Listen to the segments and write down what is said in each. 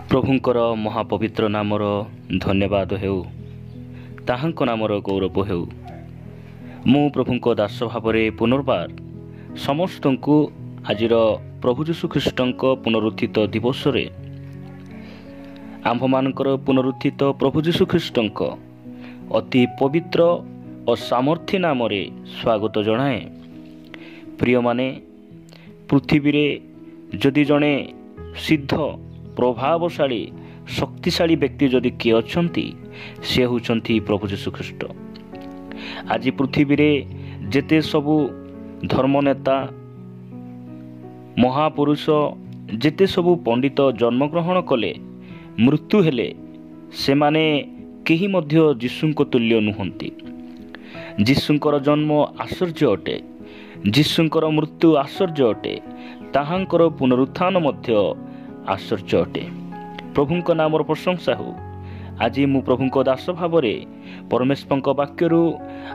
प्रभुंकर महापवित्र नामर धन्यवाद हेउ ताहांक नामर गौरव हेउ। मु प्रभुंक दास भाव पुनर्बार समस्त को आजिर प्रभु यीशु ख्रीष्टंक पुनरुत्थित दिवस रे आंभ मानकर पुनरुत्थित प्रभु यीशु ख्रीष्टंक अति पवित्र और सामर्थ्य नाम रे स्वागत जनाए। प्रिय माने पृथ्वी रे जदि जड़े सिद्ध प्रभावशाली शक्तिशाली व्यक्ति जदि किए अछंती से होचंती प्रभु यीशु ख्रीष्ट। आज पृथ्वी रे जेते सबु धर्मनेता महापुरुष जेते सबु पंडित जन्मग्रहण कले मृत्यु हेले से माने केही मध्य यीशुंक तुल्य नुहंती। यीशुंकर जन्म आश्चर्य अटे, यीशुंकर मृत्यु आश्चर्य अटे, ताहांकर पुनरुत्थान मध्य आश्चर्य अटे। प्रभुंक नामर प्रशंसा हो। आज मु प्रभुंक दास भाव परमेश्वर वाक्यरू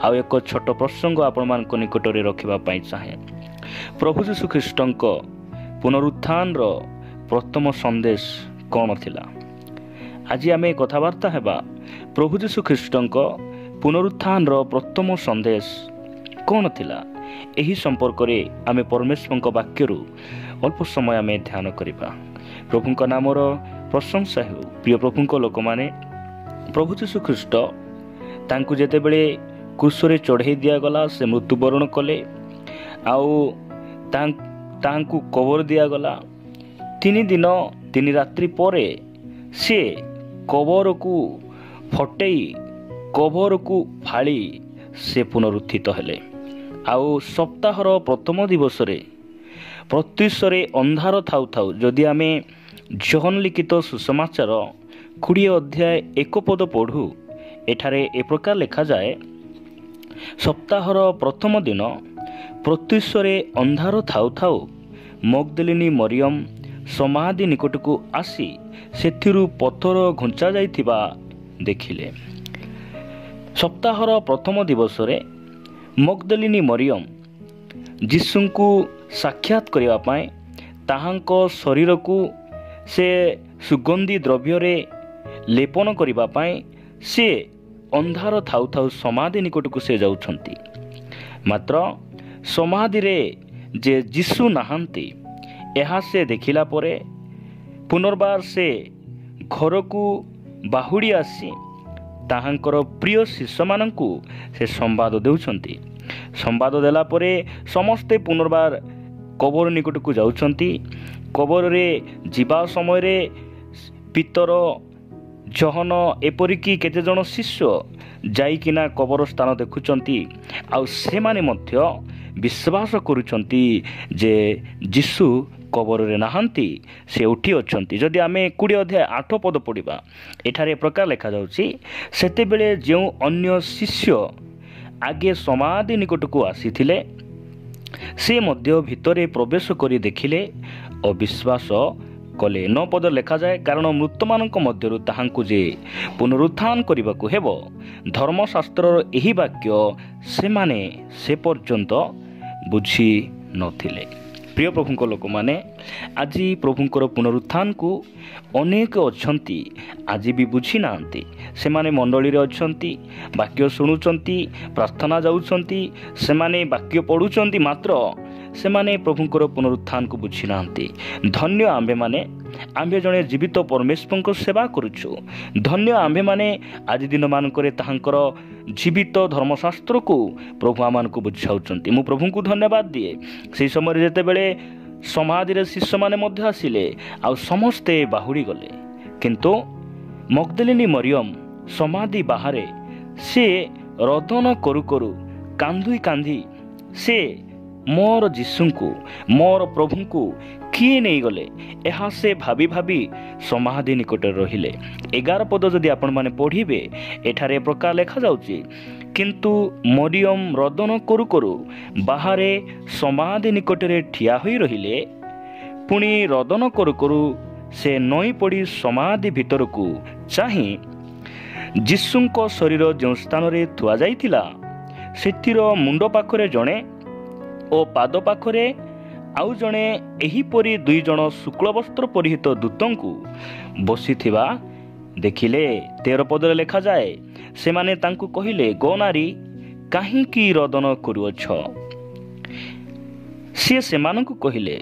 आउ एक छोट प्रसंग आपण मान निकट में रखा चाहे। प्रभु यीशु ख्रीष्टंक पुनरुत्थान प्रथम संदेश कौन थिला? आज आम कथबार्ता हेबा प्रभु यीशु ख्रीष्टंक पुनरुत्थान प्रथम संदेश कौन थिला। एही संपर्क रे आमे परमेश्वर वाक्यरू अल्प समय आमे ध्यान करिबा। प्रभुंक नामर प्रशंसा हो। प्रिय प्रभुंक लोक माने प्रभु यीशु ख्रीष्ट तांकु जेते बेले क्रूसरे चढ़ाई दिगला से मृत्युवरण कले आउ तांकु कबर दिगला। 3 दिन 3 रात्रि परे से कबर को फटई कबर को फाड़ी से पुनरुत्थित हेले। आउ सप्ताहर प्रथम दिवस रे प्रत्युषरे अंधार थाउ थाउ जदि आमे जहन लिखित सुसमाचार 20 अध्याय 1 पद पढ़ू एठारे ए प्रकार लिखा जाए। सप्ताहर प्रथम दिन प्रत्युषरे अंधार थाउ थाउ मगदलिनी मरियम समाधि निकट को आसी सेथिरु पत्थर घुंचा जाइथिबा देखिले। सप्ताहर प्रथम दिवस रे मगदलिनी मरियम यीशुंकु साक्षात करिबा पाए ताहांक शरीर को से सुगंधी द्रव्य रे लेपन करिबा पाए से अंधार थाउ थाउ समाधि निकट को से जाउछंती। मात्र समाधि रे जे यीशु नाहांती एहा से देखिला परे पुनर्बार से घर को बाहुड़ी आसी ताहांकर प्रिय शिष्य मानंकु से संवाद देउछंती। संवाद देला परे समस्ते पुनर्बार कबर निकट को जाउछंती। कबर रे जीवा समय रे पितर जहन एपरिकी केते जन शिष्य जाइकिना कबर स्थान देखुचंती आउ से माने मध्य विश्वास करुचंती जे यीशु कबर रे नाहांती से उठी अछंती। जदि आमे 20 अध्याय 8 पद पढ़िबा एठारे प्रकार लिखा जाउची सेते बेले जे अन्य शिष्य आगे समाधि निकट को आसीथिले से मध्य भितरे प्रवेश करी देखिले अविश्वास कले। 9 पद लिखा जाए कारण मृतमानक मध्यरु ताहांकु जे पुनरुत्थान करिबाकु हेबो धर्मशास्त्रर एही वाक्य से माने से पर्यंत बुझी नथिले। प्रिय प्रभुंक लोक माने आज प्रभुंकर पुनरुत्थान को अनेक अछंती आज भी बुझी नांती। से माने मंडली रे अछंती वाक्य सुनुचंती प्रार्थना जाउचंती से माने वाक्य पढुचंती मात्र से माने प्रभुंकर पुनरुत्थान को बुझी नांती। धन्य आंबे माने आंबे जने जीवित परमेश्वर को सेवा करूछु। धन्य आंबे माने आज दिन मानकरे ताहांकर जीवित धर्मशास्त्र को प्रभु आमान को बुझाउचंती। मु प्रभु को धन्यवाद दिए। से समय जेते बेले समाधि रे शिष्य माने मध्य आसिले आ समस्ते बाहुड़ी गले किंतु मगदलिनी मरियम समाधि बाहरे से रदन करू करू कांदी कांदी से मोर यीशु को मोर प्रभु को किए नहीं गले यह से भाभी भाभी समाधि निकट रहिले। 11 पद जदि आपण माने पढ़िबे एठारे प्रकार लिखा जाउची किंतु मरियम रदन करू करू बाहरे समाधि निकट रे ठिया होई रहिले। पुणी रदन करू करू से नई पड़ी समाधि भीतर को चाही यीशुंक शरीर जो स्थान रे थुआ जाइथिला सेथिर मुंड पाखरे जणे ओ पाद पाखरे ଆଉ ଜଣେ ଏହିପରି 2 ଜଣ ଶୁକ୍ଳ ବସ୍ତ୍ର ପରିହିତ ଦୂତଙ୍କୁ ବସିଥିବା ଦେଖିଲେ। 13 ପଦରେ ଲେଖାଯାଏ, ସେମାନେ ତାଙ୍କୁ କହିଲେ, ଗୋ ନାରୀ, କାହିଁକି ରୋଦନ କରୁଅଛ? ସିଏ ସେମାନଙ୍କୁ କହିଲେ,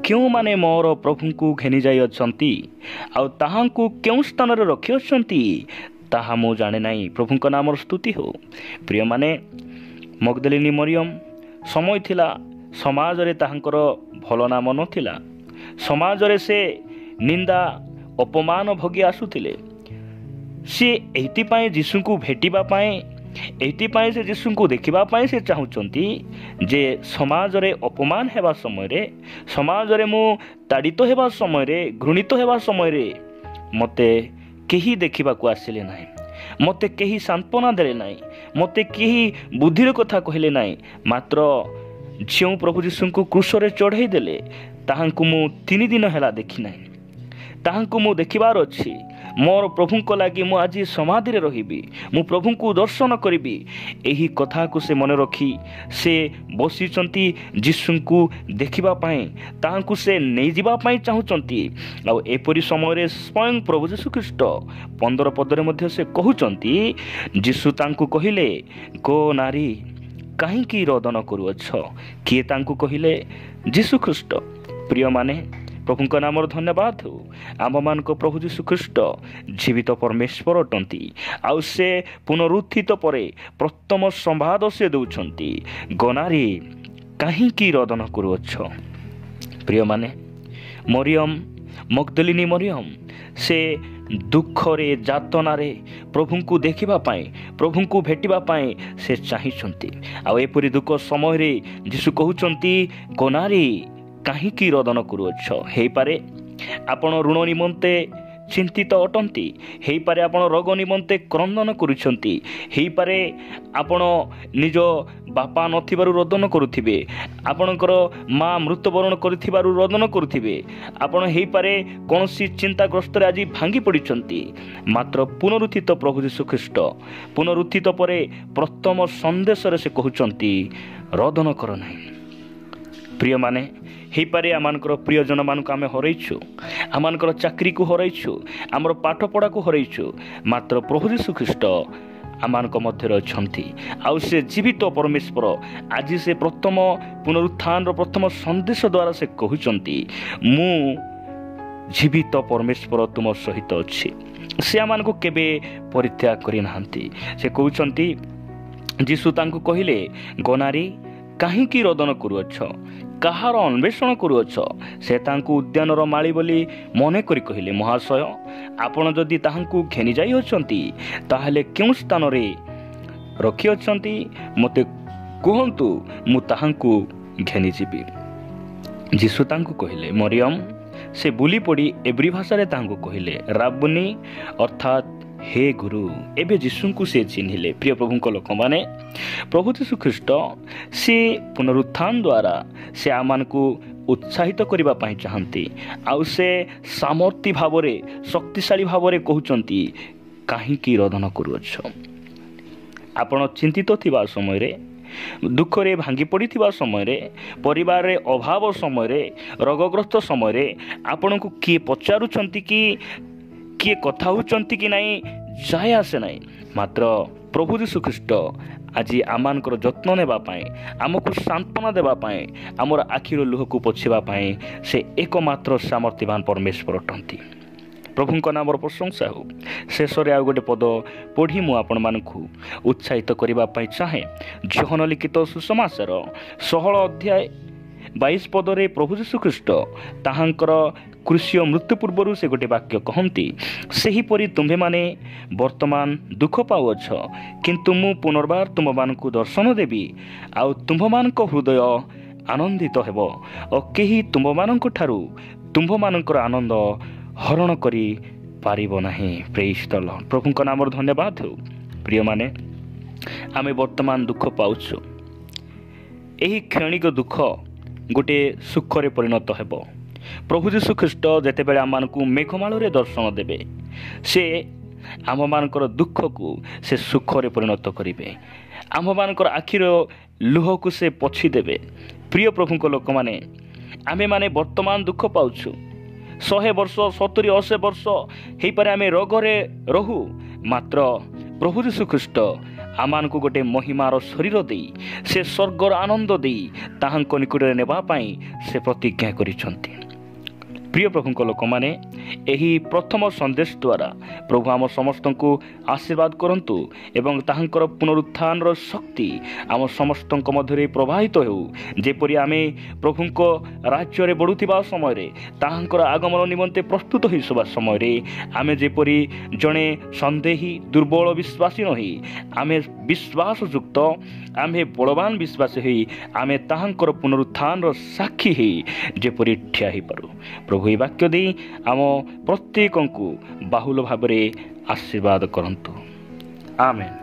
କେଉଁମାନେ ମୋର ପ୍ରଭୁଙ୍କୁ ଘେନି ଯାଇଅଛନ୍ତି ଆଉ ତାହାଙ୍କୁ କେଉଁ ସ୍ଥାନରେ ରଖିଅଛନ୍ତି ତାହା ମୁଁ ଜାଣେ ନାହିଁ। ପ୍ରଭୁଙ୍କ ନାମର ସ୍ତୁତି ହେଉ। ପ୍ରିୟମାନେ, ମଗଦଲିନୀ ମରିୟମ ସମୟ ଥିଲା, ସମାଜରେ ତାହାଙ୍କର ଭଲ ନାମ ନଥିଲା। ସମାଜରେ ସେ ନିନ୍ଦା ଅପମାନ ଭୋଗି ଆସୁଥିଲେ। ସିଏ ଏଇଥିପାଇଁ ଯୀଶୁଙ୍କୁ ଭେଟିବା ପାଇଁ, ଏଇଥିପାଇଁ ସେ ଯୀଶୁଙ୍କୁ ଦେଖିବା ପାଇଁ ସେ ଚାହୁଁଛନ୍ତି ଯେ ସମାଜରେ ଅପମାନ ହେବା ସମୟରେ, ସମାଜରେ ମୁଁ ତାଡ଼ିତ ହେବା ସମୟରେ, ଘୃଣିତ ହେବା ସମୟରେ ମୋତେ କେହି ଦେଖିବାକୁ ଆସିଲେ ନାହିଁ, ମୋତେ କେହି ସାନ୍ତ୍ୱନା ଦେଲେ ନାହିଁ, ମୋତେ କେହି ବୁଦ୍ଧିର କଥା କହିଲେ ନାହିଁ। ମାତ୍ର ଯେଉଁ ପ୍ରଭୁ ଯୀଶୁଙ୍କୁ କ୍ରୁଶରେ ଚଢ଼େଇ ଦେଲେ ତାହାଙ୍କୁ ମୁଁ 3 ଦିନ ହେଲା ଦେଖି ନାହିଁ। ତାହାଙ୍କୁ ମୁଁ ଦେଖିବାର ଅଛି। ମୋର ପ୍ରଭୁଙ୍କ ଲାଗି ମୁଁ ଆଜି ସମାଧିରେ ରହିବି, ମୁଁ ପ୍ରଭୁଙ୍କୁ ଦର୍ଶନ କରିବି। ଏହି କଥାକୁ ସେ ମନେ ରଖି ସେ ବସିଛନ୍ତି ଯୀଶୁଙ୍କୁ ଦେଖିବା ପାଇଁ, ତାହାଙ୍କୁ ସେ ନେଇଯିବା ପାଇଁ ଚାହୁଁଛନ୍ତି। ଆଉ ଏପରି ସମୟରେ ସ୍ୱୟଂ ପ୍ରଭୁ ଯୀଶୁ ଖ୍ରୀଷ୍ଟ 15 ପଦରେ ମଧ୍ୟ ସେ କହୁଛନ୍ତି, ଯୀଶୁ ତାଙ୍କୁ କହିଲେ, ଗୋ ନାରୀ, କାହିଁକି ରୋଦନ କରୁଅଛ? କିଏ ତାଙ୍କୁ କହିଲେ? ଯୀଶୁ ଖ୍ରୀଷ୍ଟ। ପ୍ରିୟମାନେ, ପ୍ରଭୁଙ୍କ ନାମର ଧନ୍ୟବାଦ ହେଉ। ଆମମାନଙ୍କ ପ୍ରଭୁ ଯୀଶୁ ଖ୍ରୀଷ୍ଟ ଜୀବିତ ପରମେଶ୍ୱର ଅଟନ୍ତି। ଆଉ ସେ ପୁନରୁତ୍ଥିତ ପରେ ପ୍ରଥମ ସମ୍ବାଦ ସେ ଦେଉଛନ୍ତି, ଗୋ ନାରୀ, କାହିଁକି ରୋଦନ କରୁଅଛ? ପ୍ରିୟମାନେ, ମରିୟମ, ମଗଦଲିନୀ ମରିୟମ ସେ ଦୁଃଖରେ, ଯାତନାରେ ପ୍ରଭୁଙ୍କୁ ଦେଖିବା ପାଇଁ, ପ୍ରଭୁଙ୍କୁ ଭେଟିବା ପାଇଁ ସେ ଚାହିଁଛନ୍ତି। ଆଉ ଏପରି ଦୁଃଖ ସମୟରେ ଯୀଶୁ କହୁଛନ୍ତି, ଗୋ ନାରୀ, କାହିଁକି ରୋଦନ କରୁଅଛ? ହେଇପାରେ ଆପଣ ଋଣ ନିମନ୍ତେ ଚିନ୍ତିତ ଅଟନ୍ତି, ହେଇପାରେ ଆପଣ ରୋଗ ନିମନ୍ତେ କ୍ରନ୍ଦନ କରୁଛନ୍ତି, ହେଇପାରେ ଆପଣ ନିଜ ବାପା ନଥିବାରୁ ରୋଦନ କରୁଥିବେ, ଆପଣଙ୍କର ମା ମୃତ୍ୟୁବରଣ କରିଥିବାରୁ ରୋଦନ କରୁଥିବେ, ଆପଣ ହେଇପାରେ କୌଣସି ଚିନ୍ତାଗ୍ରସ୍ତରେ ଆଜି ଭାଙ୍ଗି ପଡ଼ିଛନ୍ତି। ମାତ୍ର ପୁନରୁତ୍ଥିତ ପ୍ରଭୁ ଯୀଶୁ ଖ୍ରୀଷ୍ଟ ପୁନରୁତ୍ଥିତ ପରେ ପ୍ରଥମ ସନ୍ଦେଶରେ ସେ କହୁଛନ୍ତି, ରୋଦନ କର ନାହିଁ। ପ୍ରିୟମାନେ, ହେଇପାରେ ଆମମାନଙ୍କର ପ୍ରିୟଜନମାନଙ୍କୁ ଆମେ ହରାଇଛୁ, ଆମମାନଙ୍କର ଚାକିରିକୁ ହରାଇଛୁ, ଆମର ପାଠପଢ଼ାକୁ ହରାଇଛୁ। ମାତ୍ର ପ୍ରଭୁ ଯୀଶୁ ଖ୍ରୀଷ୍ଟ ଆମମାନଙ୍କ ମଧ୍ୟରେ ଅଛନ୍ତି। ଆଉ ସେ ଜୀବିତ ପରମେଶ୍ୱର। ଆଜି ସେ ପ୍ରଥମ ପୁନରୁତ୍ଥାନର ପ୍ରଥମ ସନ୍ଦେଶ ଦ୍ୱାରା ସେ କହୁଛନ୍ତି, ମୁଁ ଜୀବିତ ପରମେଶ୍ୱର ତୁମ ସହିତ ଅଛି। ସେ ଆମମାନଙ୍କୁ କେବେ ପରିତ୍ୟାଗ କରିନାହାନ୍ତି। ସେ କହୁଛନ୍ତି, ଯୀଶୁ ତାଙ୍କୁ କହିଲେ, ଗୋ ନାରୀ, କାହିଁକି ରୋଦନ କରୁଅଛ? କାହାର ଅନ୍ୱେଷଣ କରୁଅଛ? ସେ ତାଙ୍କୁ ଉଦ୍ୟାନର ମାଳି ବୋଲି ମନେ କରି କହିଲେ, ମହାଶୟ, ଆପଣ ଯଦି ତାହାଙ୍କୁ ଘେନି ଯାଇଅଛନ୍ତି ତାହେଲେ କେଉଁ ସ୍ଥାନରେ ରଖିଅଛନ୍ତି ମୋତେ କୁହନ୍ତୁ, ମୁଁ ତାହାଙ୍କୁ ଘେନିଯିବି। ଯୀଶୁ ତାଙ୍କୁ କହିଲେ, ମରିୟମ। ସେ ବୁଲି ପଡ଼ି ଏବ୍ରି ଭାଷାରେ ତାହାଙ୍କୁ କହିଲେ, ରାବୁନି, ଅର୍ଥାତ୍ ହେ ଗୁରୁ। ଏବେ ଯୀଶୁଙ୍କୁ ସେ ଚିହ୍ନିଲେ। ପ୍ରିୟ ପ୍ରଭୁଙ୍କ ଲୋକମାନେ, ପ୍ରଭୁ ଯୀଶୁ ଖ୍ରୀଷ୍ଟ ସେ ପୁନରୁତ୍ଥାନ ଦ୍ୱାରା ସେ ଆମମାନଙ୍କୁ ଉତ୍ସାହିତ କରିବା ପାଇଁ ଚାହାନ୍ତି। ଆଉ ସେ ସାମର୍ଥ୍ୟ ଭାବରେ, ଶକ୍ତିଶାଳୀ ଭାବରେ କହୁଛନ୍ତି, କାହିଁକି ରୋଦନ କରୁଅଛ? ଆପଣ ଚିନ୍ତିତ ଥିବା ସମୟରେ, ଦୁଃଖରେ ଭାଙ୍ଗି ପଡ଼ିଥିବା ସମୟରେ, ପରିବାରରେ ଅଭାବ ସମୟରେ, ରୋଗଗ୍ରସ୍ତ ସମୟରେ ଆପଣଙ୍କୁ କିଏ ପଚାରୁଛନ୍ତି କି, କିଏ କଥା ହେଉଛନ୍ତି କି ନାହିଁ, ଯାଏ ଆସେ ନାହିଁ। ମାତ୍ର ପ୍ରଭୁ ଯୀଶୁ ଖ୍ରୀଷ୍ଟ ଆଜି ଆମମାନଙ୍କର ଯତ୍ନ ନେବା ପାଇଁ, ଆମକୁ ସାନ୍ତ୍ୱନା ଦେବା ପାଇଁ, ଆମର ଆଖିର ଲୁହକୁ ପୋଛିବା ପାଇଁ ସେ ଏକମାତ୍ର ସାମର୍ଥ୍ୟବାନ ପରମେଶ୍ୱର ଅଟନ୍ତି। ପ୍ରଭୁଙ୍କ ନାମର ପ୍ରଶଂସା ହେଉ। ଶେଷରେ ଆଉ ଗୋଟେ ପଦ ପଢ଼ି ମୁଁ ଆପଣମାନଙ୍କୁ ଉତ୍ସାହିତ କରିବା ପାଇଁ ଚାହେଁ। ଯୋହନ ଲିଖିତ ସୁସମାଚାର 16 ଅଧ୍ୟାୟ 22 ପଦରେ ପ୍ରଭୁ ଯୀଶୁ ଖ୍ରୀଷ୍ଟ ତାହାଙ୍କର କ୍ରୁଶୀୟ ମୃତ୍ୟୁ ପୂର୍ବରୁ ସେ ଗୋଟେ ବାକ୍ୟ କହନ୍ତି, ସେହିପରି ତୁମ୍ଭେମାନେ ବର୍ତ୍ତମାନ ଦୁଃଖ ପାଉଅଛ, କିନ୍ତୁ ମୁଁ ପୁନର୍ବାର ତୁମମାନଙ୍କୁ ଦର୍ଶନ ଦେବି, ଆଉ ତୁମ୍ଭମାନଙ୍କ ହୃଦୟ ଆନନ୍ଦିତ ହେବ ଓ କେହି ତୁମ୍ଭମାନଙ୍କ ଠାରୁ ତୁମ୍ଭମାନଙ୍କର ଆନନ୍ଦ ହରଣ କରି ପାରିବ ନାହିଁ। ପ୍ରେଜ୍ ଦ ଲର୍ଡ। ପ୍ରଭୁଙ୍କ ନାମର ଧନ୍ୟବାଦ ହେଉ। ପ୍ରିୟମାନେ, ଆମେ ବର୍ତ୍ତମାନ ଦୁଃଖ ପାଉଛୁ। ଏହି କ୍ଷଣିକ ଦୁଃଖ ଗୋଟିଏ ସୁଖରେ ପରିଣତ ହେବ। ପ୍ରଭୁ ଯୀଶୁ ଖ୍ରୀଷ୍ଟ ଯେତେବେଳେ ଆମମାନଙ୍କୁ ମେଘମାଳରେ ଦର୍ଶନ ଦେବେ, ସେ ଆମମାନଙ୍କର ଦୁଃଖକୁ ସେ ସୁଖରେ ପରିଣତ କରିବେ। ଆମମାନଙ୍କର ଆଖିର ଲୁହକୁ ସେ ପୋଛି ଦେବେ। ପ୍ରିୟ ପ୍ରଭୁଙ୍କ ଲୋକମାନେ, आमेमाने वर्तमान दुख पाउछु 100 वर्ष 70 80 वर्ष ହେଇପାରେ ଆମେ ରୋଗରେ ରହୁ ମାତ୍ର ପ୍ରଭୁ ଯୀଶୁ ଖ୍ରୀଷ୍ଟ ଆମମାନଙ୍କୁ ଗୋଟେ ମହିମାର ଶରୀର ଦେଇ ସେ ସ୍ୱର୍ଗର ଆନନ୍ଦ ଦେଇ ତାହାଙ୍କ ନିକଟରେ ନେବା ପାଇଁ ସେ ପ୍ରତିଜ୍ଞା କରିଛନ୍ତି। ପ୍ରିୟ ପ୍ରଭୁଙ୍କ ଲୋକମାନେ ଏହି ପ୍ରଥମ ସନ୍ଦେଶ ଦ୍ୱାରା ପ୍ରଭୁ ଆମ ସମସ୍ତଙ୍କୁ ଆଶୀର୍ବାଦ କରନ୍ତୁ ଏବଂ ତାହାଙ୍କର ପୁନରୁତ୍ଥାନର ଶକ୍ତି ଆମ ସମସ୍ତଙ୍କ ମଧ୍ୟରେ ପ୍ରବାହିତ ହେଉ, ଯେପରି ଆମେ ପ୍ରଭୁଙ୍କ ରାଜ୍ୟରେ ବଢ଼ୁଥିବା ସମୟରେ ତାହାଙ୍କର ଆଗମନ ନିମନ୍ତେ ପ୍ରସ୍ତୁତ ହୋଇଥିବା ସମୟରେ ଆମେ ଯେପରି ଜଣେ ସନ୍ଦେହୀ ଦୁର୍ବଳ ବିଶ୍ୱାସୀ ନହୋଇ ଆମେ ବିଶ୍ୱାସଯୁକ୍ତ ଆମେ ବଳବାନ ବିଶ୍ୱାସୀ ହୋଇ ଆମେ ତାହାଙ୍କର ପୁନରୁତ୍ଥାନର ସାକ୍ଷୀ ହୋଇ ଯେପରି ଠିଆ ହୋଇପାରୁ। ପ୍ରଭୁ ଏହି ବାକ୍ୟ ଦେଇ ଆମ ପ୍ରତ୍ୟେକଙ୍କୁ ବାହୁଲ ଭାବରେ ଆଶୀର୍ବାଦ କରନ୍ତୁ। ଆମେନ୍।